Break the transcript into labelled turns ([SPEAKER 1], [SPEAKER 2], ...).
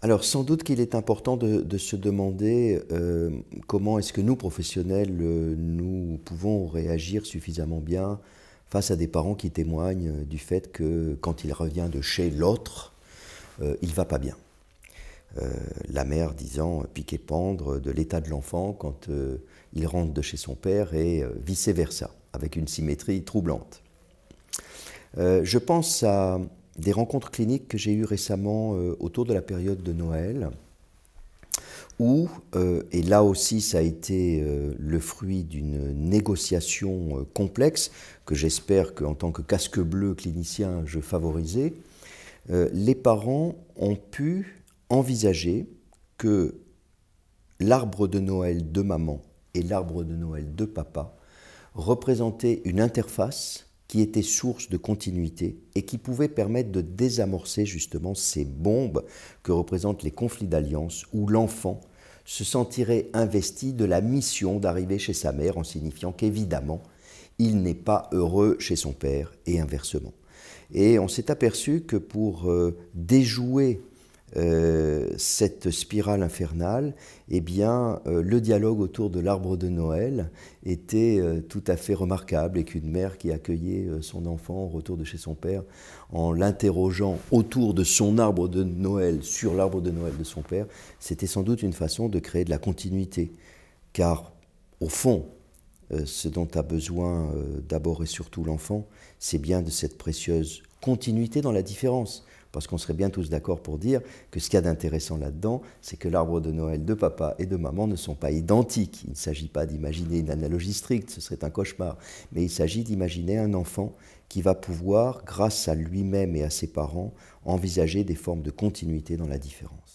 [SPEAKER 1] Alors, sans doute qu'il est important de se demander comment est-ce que nous, professionnels, nous pouvons réagir suffisamment bien face à des parents qui témoignent du fait que quand il revient de chez l'autre, il va pas bien. La mère disant piquer pendre de l'état de l'enfant quand il rentre de chez son père et vice-versa, avec une symétrie troublante. Je pense à des rencontres cliniques que j'ai eues récemment autour de la période de Noël, où, et là aussi ça a été le fruit d'une négociation complexe, que j'espère qu'en tant que casque bleu clinicien je favorisais, les parents ont pu envisager que l'arbre de Noël de maman et l'arbre de Noël de papa représentaient une interface qui était source de continuité et qui pouvait permettre de désamorcer justement ces bombes que représentent les conflits d'alliance où l'enfant se sentirait investi de la mission d'arriver chez sa mère en signifiant qu'évidemment, il n'est pas heureux chez son père et inversement. Et on s'est aperçu que pour déjouer cette spirale infernale, eh bien, le dialogue autour de l'arbre de Noël était tout à fait remarquable, et qu'une mère qui accueillait son enfant au retour de chez son père en l'interrogeant autour de son arbre de Noël sur l'arbre de Noël de son père, c'était sans doute une façon de créer de la continuité. Car, au fond, ce dont a besoin d'abord et surtout l'enfant, c'est bien de cette précieuse continuité dans la différence. Parce qu'on serait bien tous d'accord pour dire que ce qu'il y a d'intéressant là-dedans, c'est que l'arbre de Noël de papa et de maman ne sont pas identiques. Il ne s'agit pas d'imaginer une analogie stricte, ce serait un cauchemar. Mais il s'agit d'imaginer un enfant qui va pouvoir, grâce à lui-même et à ses parents, envisager des formes de continuité dans la différence.